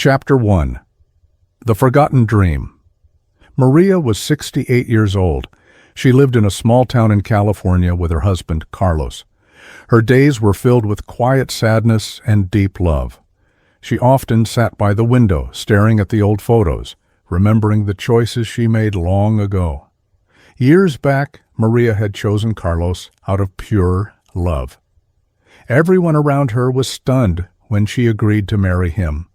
Chapter 1. The Forgotten Dream. Maria was 68 years old. She lived in a small town in California with her husband, Carlos. Her days were filled with quiet sadness and deep love. She often sat by the window, staring at the old photos, remembering the choices she made long ago. Years back, Maria had chosen Carlos out of pure love. Everyone around her was stunned when she agreed to marry him.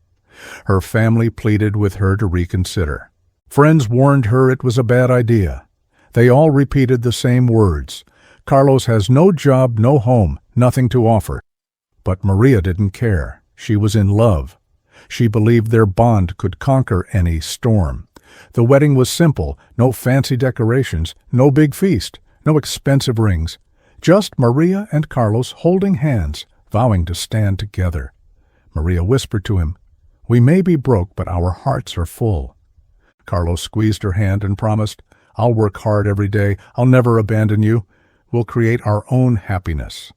Her family pleaded with her to reconsider. Friends warned her it was a bad idea. They all repeated the same words. Carlos has no job, no home, nothing to offer. But Maria didn't care. She was in love. She believed their bond could conquer any storm. The wedding was simple, no fancy decorations, no big feast, no expensive rings. Just Maria and Carlos holding hands, vowing to stand together. Maria whispered to him, "We may be broke, but our hearts are full." Carlos squeezed her hand and promised, "I'll work hard every day. I'll never abandon you. We'll create our own happiness."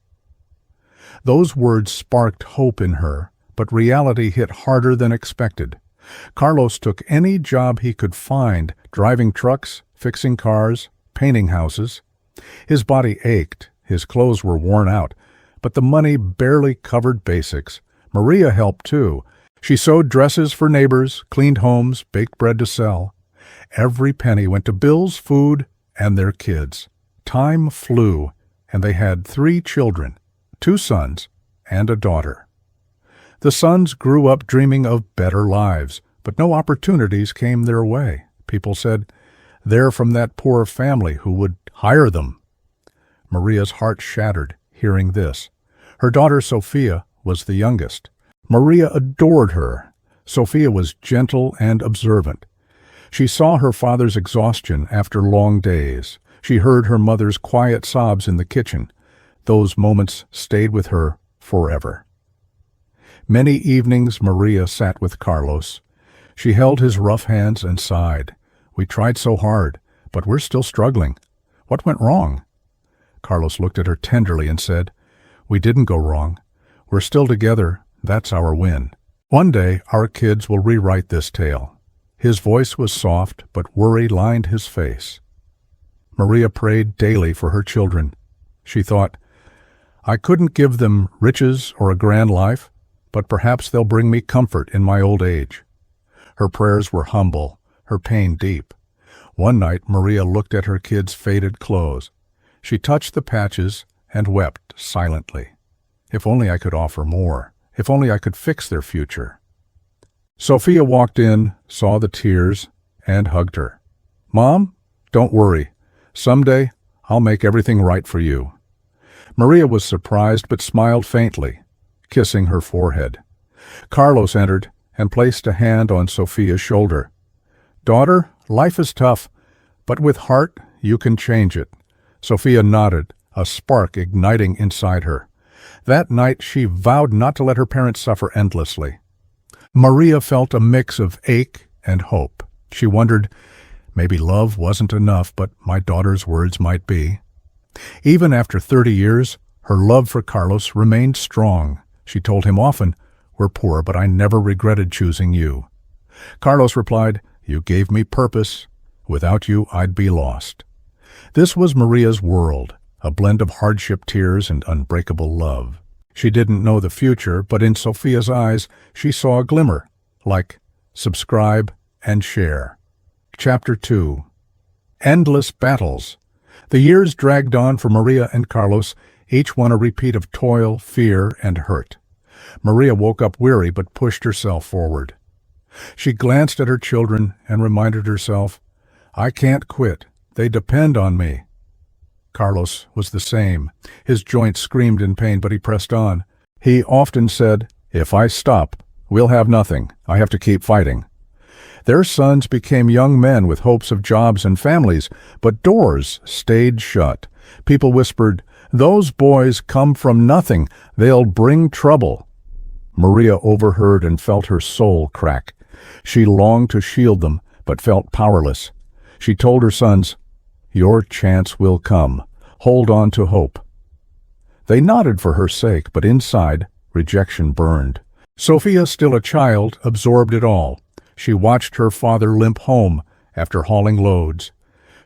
Those words sparked hope in her, but reality hit harder than expected. Carlos took any job he could find, driving trucks, fixing cars, painting houses. His body ached, his clothes were worn out, but the money barely covered basics. Maria helped too. She sewed dresses for neighbors, cleaned homes, baked bread to sell. Every penny went to bills, food, and their kids. Time flew, and they had 3 children, 2 sons and a daughter. The sons grew up dreaming of better lives, but no opportunities came their way. People said, "They're from that poor family who would hire them." Maria's heart shattered hearing this. Her daughter Sofia was the youngest. Maria adored her. Sofia was gentle and observant. She saw her father's exhaustion after long days. She heard her mother's quiet sobs in the kitchen. Those moments stayed with her forever. Many evenings Maria sat with Carlos. She held his rough hands and sighed. "We tried so hard, but we're still struggling. What went wrong?" Carlos looked at her tenderly and said, "We didn't go wrong. We're still together. That's our win. One day our kids will rewrite this tale." His voice was soft, but worry lined his face. Maria prayed daily for her children. She thought, "I couldn't give them riches or a grand life, but perhaps they'll bring me comfort in my old age." Her prayers were humble, her pain deep. One night Maria looked at her kids' faded clothes. She touched the patches and wept silently. "If only I could offer more. If only I could fix their future." Sofia walked in, saw the tears, and hugged her. "Mom, don't worry. Someday I'll make everything right for you." Maria was surprised but smiled faintly, kissing her forehead. Carlos entered and placed a hand on Sofia's shoulder. "Daughter, life is tough, but with heart you can change it." Sofia nodded, a spark igniting inside her. That night she vowed not to let her parents suffer endlessly. Maria felt a mix of ache and hope. She wondered, maybe love wasn't enough, but my daughter's words might be. Even after 30 years, her love for Carlos remained strong. She told him often, "We're poor, but I never regretted choosing you." Carlos replied, "You gave me purpose. Without you, I'd be lost." This was Maria's world, a blend of hardship, tears, and unbreakable love. She didn't know the future, but in Sofia's eyes she saw a glimmer. Like, subscribe and share. Chapter 2. Endless Battles. The years dragged on for Maria and Carlos, each one a repeat of toil, fear, and hurt. Maria woke up weary but pushed herself forward. She glanced at her children and reminded herself, "I can't quit. They depend on me." Carlos was the same. His joints screamed in pain, but he pressed on. He often said, "If I stop, we'll have nothing. I have to keep fighting." Their sons became young men with hopes of jobs and families, but doors stayed shut. People whispered, "Those boys come from nothing. They'll bring trouble." Maria overheard and felt her soul crack. She longed to shield them, but felt powerless. She told her sons, "Your chance will come. Hold on to hope." They nodded for her sake, but inside, rejection burned. Sofia, still a child, absorbed it all. She watched her father limp home after hauling loads.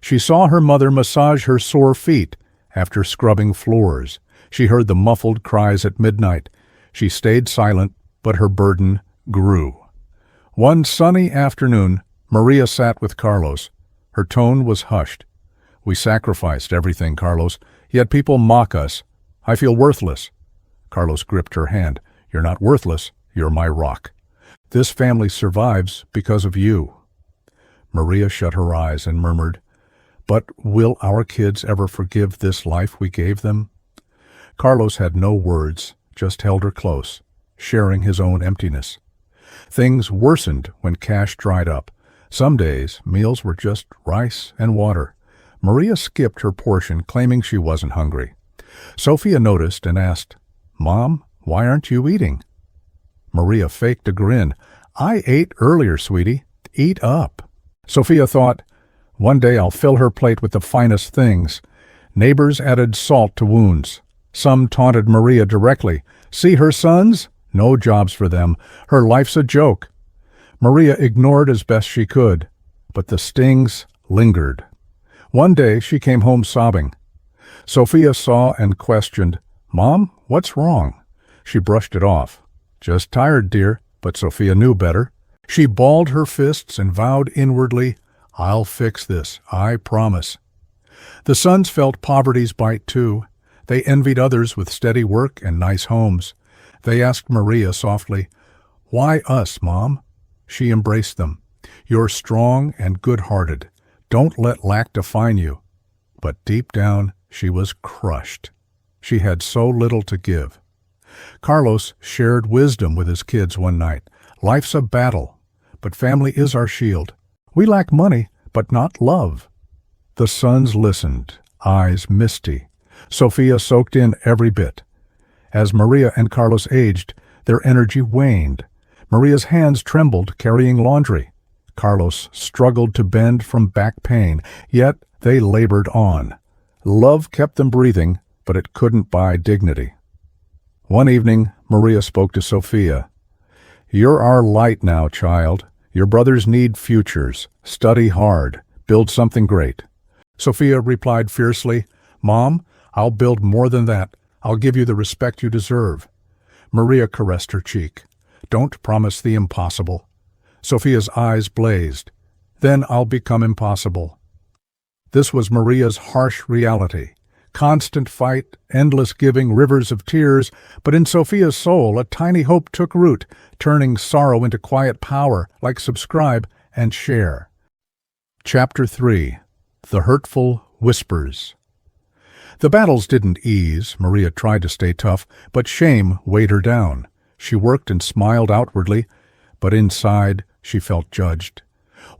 She saw her mother massage her sore feet after scrubbing floors. She heard the muffled cries at midnight. She stayed silent, but her burden grew. One sunny afternoon, Maria sat with Carlos. Her tone was hushed. "We sacrificed everything, Carlos, yet people mock us. I feel worthless." Carlos gripped her hand. "You're not worthless. You're my rock. This family survives because of you." Maria shut her eyes and murmured, "But will our kids ever forgive this life we gave them?" Carlos had no words, just held her close, sharing his own emptiness. Things worsened when cash dried up. Some days, meals were just rice and water. Maria skipped her portion, claiming she wasn't hungry. Sofia noticed and asked, "Mom, why aren't you eating?" Maria faked a grin. "I ate earlier, sweetie. Eat up." Sofia thought, "One day I'll fill her plate with the finest things." Neighbors added salt to wounds. Some taunted Maria directly. "See her sons? No jobs for them. Her life's a joke." Maria ignored as best she could, but the stings lingered. One day she came home sobbing. Sofia saw and questioned, "Mom, what's wrong?" She brushed it off. "Just tired, dear," but Sofia knew better. She balled her fists and vowed inwardly, "I'll fix this, I promise." The sons felt poverty's bite too. They envied others with steady work and nice homes. They asked Maria softly, "Why us, Mom?" She embraced them. "You're strong and good-hearted. Don't let lack define you." But deep down, she was crushed. She had so little to give. Carlos shared wisdom with his kids one night. "Life's a battle, but family is our shield. We lack money, but not love." The sons listened, eyes misty. Sofia soaked in every bit. As Maria and Carlos aged, their energy waned. Maria's hands trembled carrying laundry. Carlos struggled to bend from back pain, yet they labored on. Love kept them breathing, but it couldn't buy dignity. One evening, Maria spoke to Sofia. "You're our light now, child. Your brothers need futures. Study hard. Build something great." Sofia replied fiercely, "Mom, I'll build more than that. I'll give you the respect you deserve." Maria caressed her cheek. "Don't promise the impossible." Sofia's eyes blazed. "Then I'll become impossible." This was Maria's harsh reality. Constant fight, endless giving, rivers of tears, but in Sofia's soul a tiny hope took root, turning sorrow into quiet power, like subscribe and share. Chapter 3. The Hurtful Whispers. The battles didn't ease. Maria tried to stay tough, but shame weighed her down. She worked and smiled outwardly, but inside she felt judged.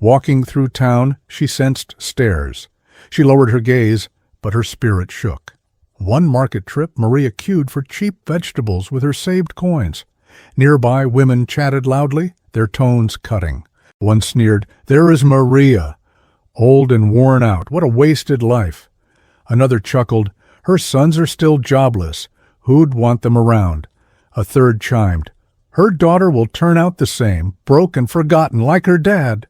Walking through town, she sensed stares. She lowered her gaze, but her spirit shook. One market trip, Maria queued for cheap vegetables with her saved coins. Nearby, women chatted loudly, their tones cutting. One sneered, "There is Maria, old and worn out. What a wasted life." Another chuckled, "Her sons are still jobless. Who'd want them around?" A third chimed, "Her daughter will turn out the same, broke and forgotten like her dad."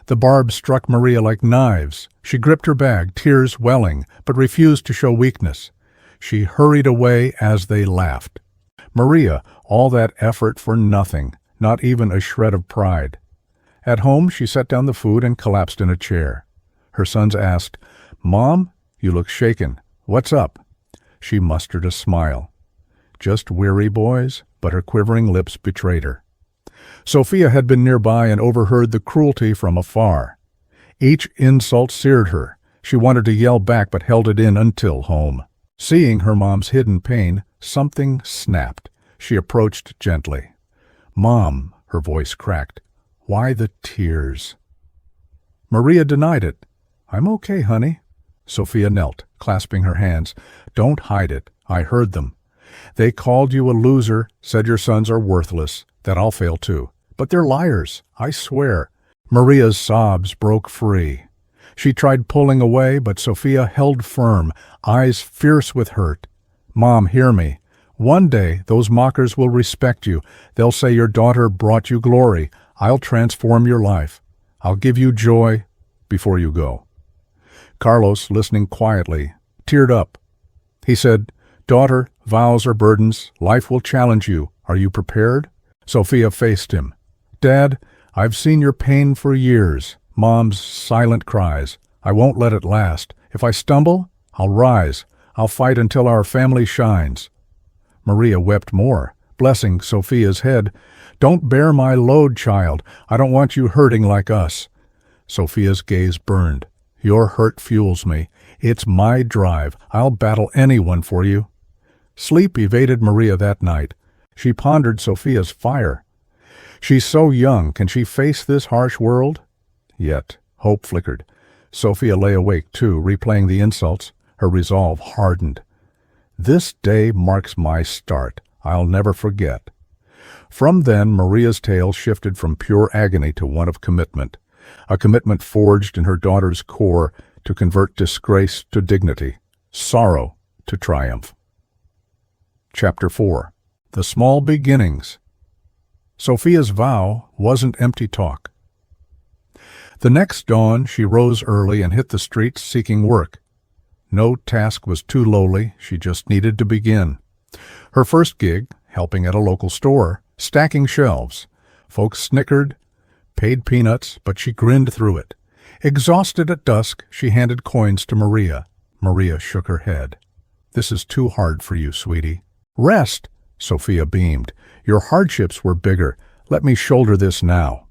The barbs struck Maria like knives. She gripped her bag, tears welling, but refused to show weakness. She hurried away as they laughed. Maria, all that effort for nothing, not even a shred of pride. At home, she set down the food and collapsed in a chair. Her sons asked, "Mom, you look shaken. What's up?" She mustered a smile. "Just weary, boys," but her quivering lips betrayed her. Sofia had been nearby and overheard the cruelty from afar. Each insult seared her. She wanted to yell back but held it in until home. Seeing her mom's hidden pain, something snapped. She approached gently. "Mom," her voice cracked, "why the tears?" Maria denied it. "I'm okay, honey." Sofia knelt, clasping her hands. "Don't hide it. I heard them. They called you a loser, said your sons are worthless, that I'll fail too. But they're liars, I swear." Maria's sobs broke free. She tried pulling away, but Sofia held firm, eyes fierce with hurt. "Mom, hear me. One day, those mockers will respect you. They'll say your daughter brought you glory. I'll transform your life. I'll give you joy before you go." Carlos, listening quietly, teared up. He said, "Daughter, vows are burdens. Life will challenge you. Are you prepared?" Sofia faced him. "Dad, I've seen your pain for years. Mom's silent cries. I won't let it last. If I stumble, I'll rise. I'll fight until our family shines." Maria wept more, blessing Sofia's head. "Don't bear my load, child. I don't want you hurting like us." Sofia's gaze burned. "Your hurt fuels me. It's my drive. I'll battle anyone for you." Sleep evaded Maria that night. She pondered Sofia's fire. She's so young. Can she face this harsh world? Yet hope flickered. Sofia lay awake too, replaying the insults. Her resolve hardened. "This day marks my start. I'll never forget." From then, Maria's tale shifted from pure agony to one of commitment, a commitment forged in her daughter's core to convert disgrace to dignity, sorrow to triumph. Chapter 4. The Small Beginnings. Sofia's vow wasn't empty talk. The next dawn, she rose early and hit the streets seeking work. No task was too lowly, she just needed to begin. Her first gig, helping at a local store, stacking shelves. Folks snickered, paid peanuts, but she grinned through it. Exhausted at dusk, she handed coins to Maria. Maria shook her head. "This is too hard for you, sweetie." "Rest," Sofia beamed. "Your hardships were bigger. Let me shoulder this now."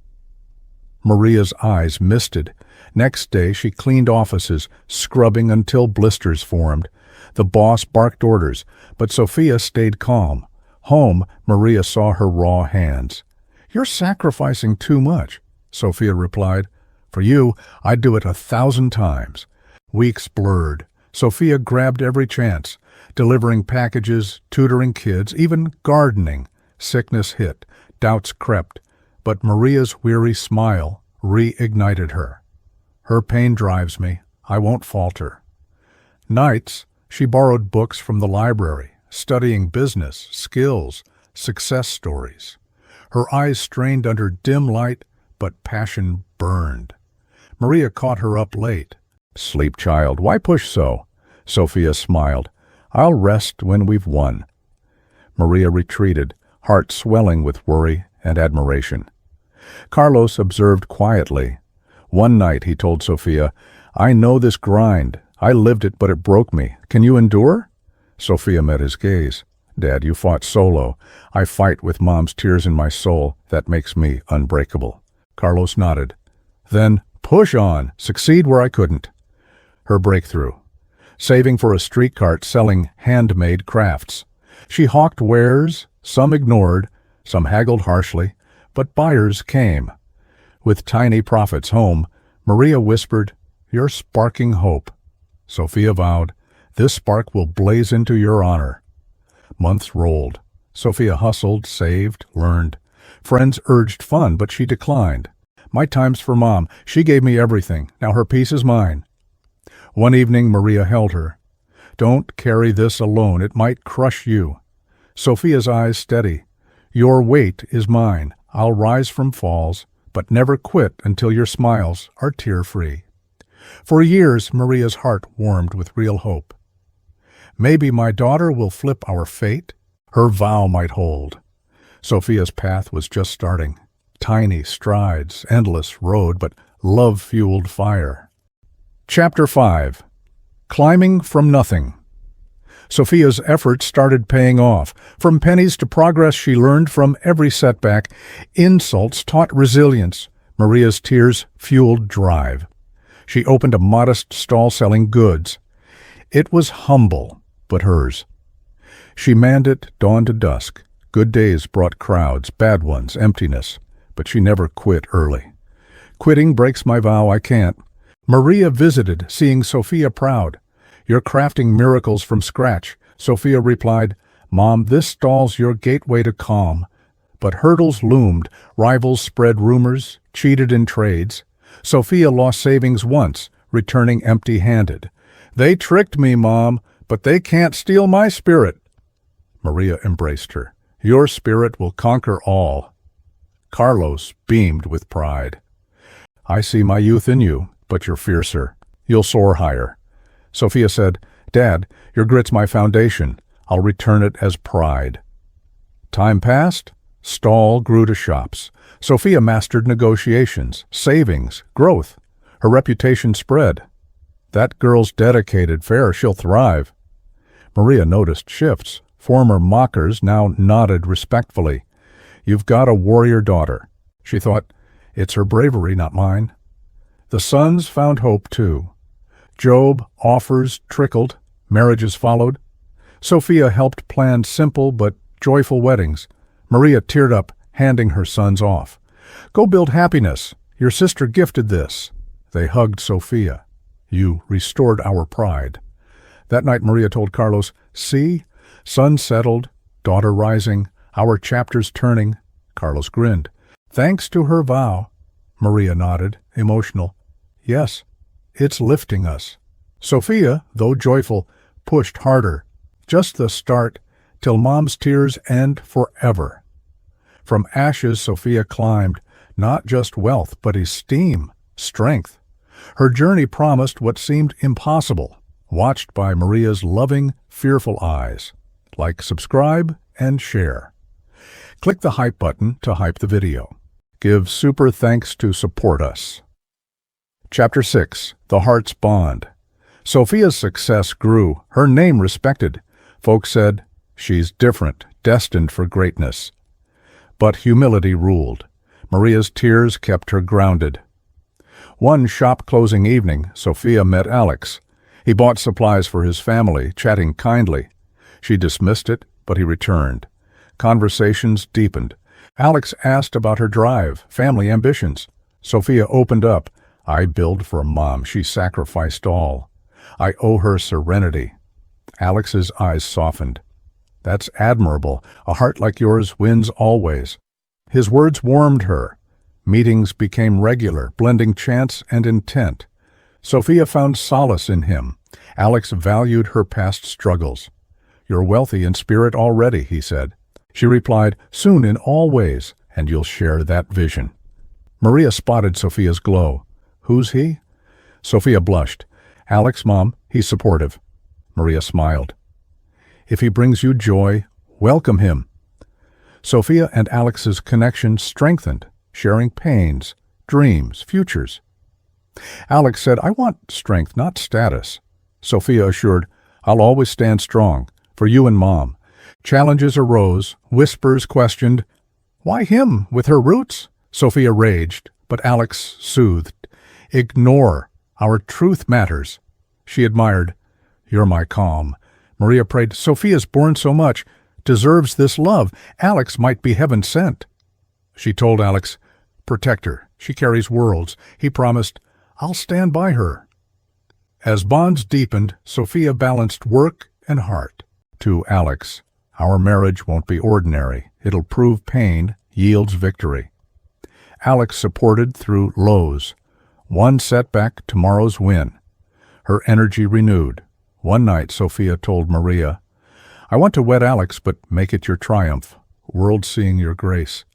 Maria's eyes misted. Next day she cleaned offices, scrubbing until blisters formed. The boss barked orders, but Sofia stayed calm. Home, Maria saw her raw hands. "You're sacrificing too much," Sofia replied. "For you, I'd do it 1,000 times." Weeks blurred. Sofia grabbed every chance, delivering packages, tutoring kids, even gardening. Sickness hit, doubts crept, but Maria's weary smile reignited her. "Her pain drives me. I won't falter." Nights, she borrowed books from the library, studying business, skills, success stories. Her eyes strained under dim light, but passion burned. Maria caught her up late. "Sleep, child. Why push so?" Sofia smiled. "I'll rest when we've won." Maria retreated, heart swelling with worry and admiration. Carlos observed quietly. One night he told Sofia, "I know this grind. I lived it, but it broke me. Can you endure?" Sofia met his gaze. "Dad, you fought solo. I fight with Mom's tears in my soul. That makes me unbreakable." Carlos nodded. "Then push on. Succeed where I couldn't." Her breakthrough. Saving for a street cart selling handmade crafts. She hawked wares, some ignored, some haggled harshly, but buyers came. With tiny profits home, Maria whispered, "You're sparking hope." Sofia vowed, "This spark will blaze into your honor." Months rolled. Sofia hustled, saved, learned. Friends urged fun, but she declined. "My time's for Mom. She gave me everything. Now her peace is mine." One evening, Maria held her. "Don't carry this alone. It might crush you." Sofia's eyes steady. "Your weight is mine. I'll rise from falls, but never quit until your smiles are tear-free." For years, Maria's heart warmed with real hope. "Maybe my daughter will flip our fate." Her vow might hold. Sofia's path was just starting. Tiny strides, endless road, but love-fueled fire. Chapter 5. Climbing from Nothing. Sofia's efforts started paying off. From pennies to progress, she learned from every setback. Insults taught resilience. Maria's tears fueled drive. She opened a modest stall selling goods. It was humble, but hers. She manned it dawn to dusk. Good days brought crowds, bad ones, emptiness. But she never quit early. "Quitting breaks my vow, I can't." Maria visited, seeing Sofia proud. "You're crafting miracles from scratch." Sofia replied, "Mom, this stall's your gateway to calm." But hurdles loomed, rivals spread rumors, cheated in trades. Sofia lost savings once, returning empty-handed. "They tricked me, Mom, but they can't steal my spirit." Maria embraced her. Your spirit will conquer all. Carlos beamed with pride. I see my youth in you, but you're fiercer. You'll soar higher. Sofia said, Dad, your grit's my foundation. I'll return it as pride. Time passed. Stall grew to shops. Sofia mastered negotiations, savings, growth. Her reputation spread. That girl's dedicated, fair, she'll thrive. Maria noticed shifts. Former mockers now nodded respectfully. You've got a warrior daughter. She thought, it's her bravery, not mine. The sons found hope, too. Job offers trickled. Marriages followed. Sofia helped plan simple but joyful weddings. Maria teared up, handing her sons off. Go build happiness. Your sister gifted this. They hugged Sofia. You restored our pride. That night Maria told Carlos, see, sun settled, daughter rising, our chapters turning. Carlos grinned. Thanks to her vow. Maria nodded, emotional. Yes, it's lifting us. Sofia, though joyful, pushed harder. Just the start, till Mom's tears end forever. From ashes Sofia climbed, not just wealth, but esteem, strength. Her journey promised what seemed impossible, watched by Maria's loving, fearful eyes. Like, subscribe, and share. Click the hype button to hype the video. Give super thanks to support us. Chapter 6. The Heart's Bond. Sofia's success grew, her name respected. Folks said, she's different, destined for greatness. But humility ruled. Maria's tears kept her grounded. One shop-closing evening, Sofia met Alex. He bought supplies for his family, chatting kindly. She dismissed it, but he returned. Conversations deepened. Alex asked about her drive, family ambitions. Sofia opened up. I build for Mom. She sacrificed all. I owe her serenity. Alex's eyes softened. That's admirable. A heart like yours wins always. His words warmed her. Meetings became regular, blending chance and intent. Sofia found solace in him. Alex valued her past struggles. You're wealthy in spirit already, he said. She replied, soon in all ways, and you'll share that vision. Maria spotted Sofia's glow. Who's he? Sofia blushed. Alex, Mom, he's supportive. Maria smiled. If he brings you joy, welcome him. Sofia and Alex's connection strengthened, sharing pains, dreams, futures. Alex said, I want strength, not status. Sofia assured, I'll always stand strong, for you and Mom. Challenges arose, whispers questioned. Why him, with her roots? Sofia raged, but Alex soothed. Ignore. Our truth matters. She admired. You're my calm. Maria prayed, Sofia's borne so much, deserves this love. Alex might be heaven sent. She told Alex, protect her. She carries worlds. He promised, I'll stand by her. As bonds deepened, Sofia balanced work and heart. To Alex, our marriage won't be ordinary. It'll prove pain yields victory. Alex supported through lows. One setback, tomorrow's win. Her energy renewed. One night, Sofia told Maria, I want to wed Alex, but make it your triumph. World seeing your grace.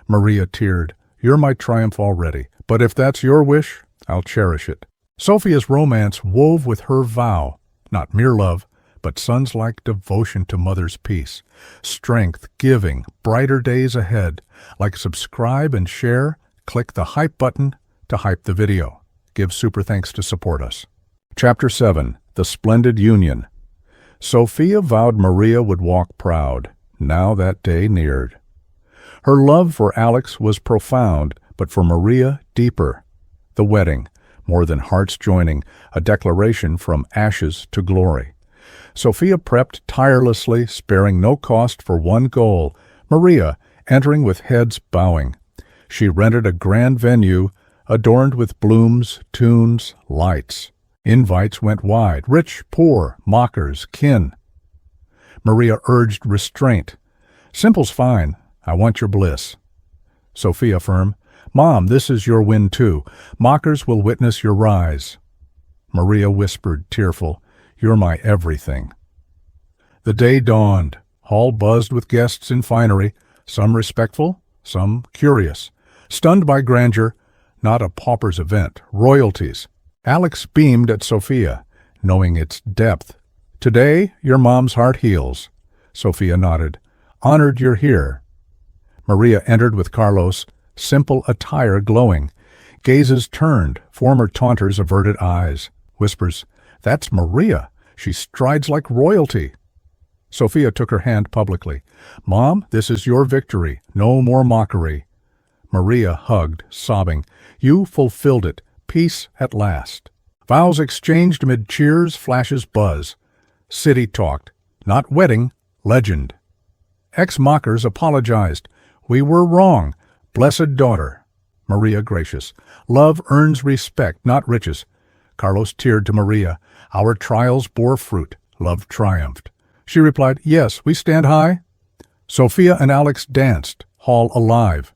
Maria teared. You're my triumph already, but if that's your wish, I'll cherish it. Sofia's romance wove with her vow, not mere love, but sons-like devotion to mother's peace. Strength, giving, brighter days ahead. Like, subscribe and share, click the hype button to hype the video. Give super thanks to support us. Chapter 7. The Splendid Union. Sofia vowed Maria would walk proud. Now that day neared. Her love for Alex was profound, but for Maria, deeper. The wedding, more than hearts joining, a declaration from ashes to glory. Sofia prepped tirelessly, sparing no cost for one goal, Maria entering with heads bowing. She rented a grand venue, adorned with blooms, tunes, lights. Invites went wide, rich, poor, mockers, kin. Maria urged restraint. Simple's fine. I want your bliss. Sofia firm. Mom, this is your win too. Mockers will witness your rise. Maria whispered, tearful, You're my everything. The day dawned. Hall buzzed with guests in finery, some respectful, some curious. Stunned by grandeur, not a pauper's event, royalties. Alex beamed at Sofia, knowing its depth. "Today, your mom's heart heals." Sofia nodded. "Honored you're here." Maria entered with Carlos, simple attire glowing. Gazes turned, former taunters averted eyes. Whispers, "That's Maria. She strides like royalty." Sofia took her hand publicly. "Mom, this is your victory. No more mockery." Maria hugged, sobbing. "You fulfilled it. Peace at last." Vows exchanged amid cheers, flashes, buzz. City talked. Not wedding, legend. Ex-mockers apologized. "We were wrong. Blessed daughter." Maria gracious. "Love earns respect, not riches." Carlos teared to Maria. "Our trials bore fruit. Love triumphed." She replied, "Yes, we stand high." Sofia and Alex danced, Hall alive.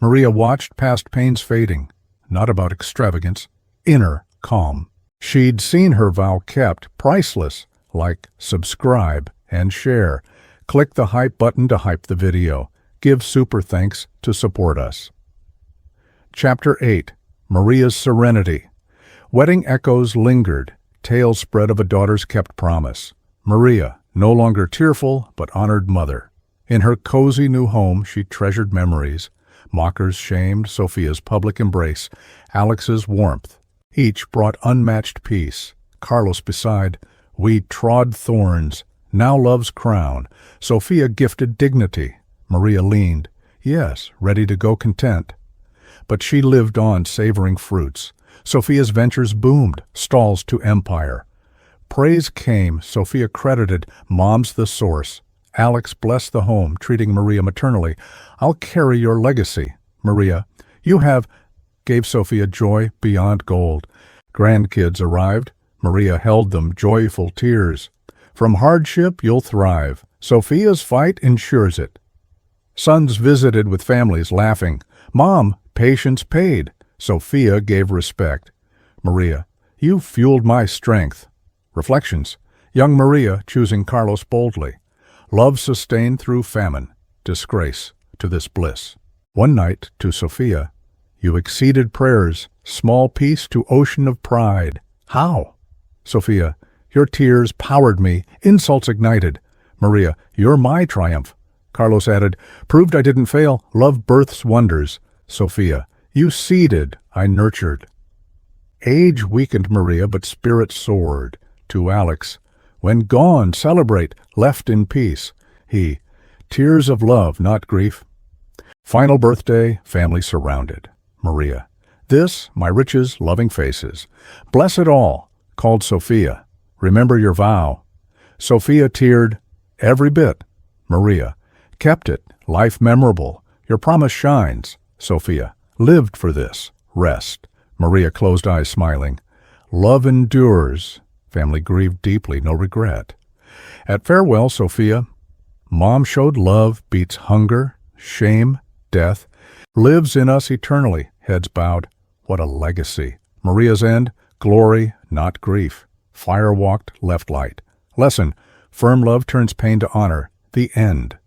Maria watched past pains fading. Not about extravagance, inner calm. She'd seen her vow kept, priceless. Like, subscribe, and share. Click the hype button to hype the video. Give super thanks to support us. Chapter 8. Maria's Serenity. Wedding echoes lingered, tales spread of a daughter's kept promise. Maria, no longer tearful, but honored mother. In her cozy new home she treasured memories. Mockers shamed Sofia's public embrace, Alex's warmth. Each brought unmatched peace. Carlos beside, "We trod thorns, now love's crown." Sofia gifted dignity. Maria leaned, yes, ready to go content. But she lived on savoring fruits. Sofia's ventures boomed, stalls to empire. Praise came, Sofia credited, "Mom's the source." Alex blessed the home, treating Maria maternally. "I'll carry your legacy." Maria, "You have," gave Sofia joy beyond gold. Grandkids arrived. Maria held them, joyful tears. "From hardship you'll thrive." Sofia's fight ensures it. Sons visited with families, laughing. "Mom, patience paid." Sofia gave respect. Maria, "You fueled my strength." Reflections. Young Maria choosing Carlos boldly. Love sustained through famine. Disgrace to this bliss. One night, to Sofia, "You exceeded prayers, small peace to ocean of pride." How? Sofia, "Your tears powered me, insults ignited." Maria, "You're my triumph." Carlos added, "Proved I didn't fail, love births wonders." Sofia, "You seeded, I nurtured." Age weakened Maria, but spirit soared. To Alex, "When gone, celebrate, left in peace." He, "Tears of love, not grief." Final birthday, family surrounded. Maria, "This, my riches, loving faces. Bless it all," called Sofia. "Remember your vow." Sofia teared, "Every bit." Maria, "Kept it, life memorable. Your promise shines." Sofia, "Lived for this. Rest." Maria closed eyes smiling. "Love endures." Family grieved deeply, no regret. At farewell, Sofia, "Mom showed love beats hunger, shame, death, lives in us eternally." Heads bowed. What a legacy. Maria's end, glory, not grief. Fire walked, left light. Lesson, firm love turns pain to honor. The end.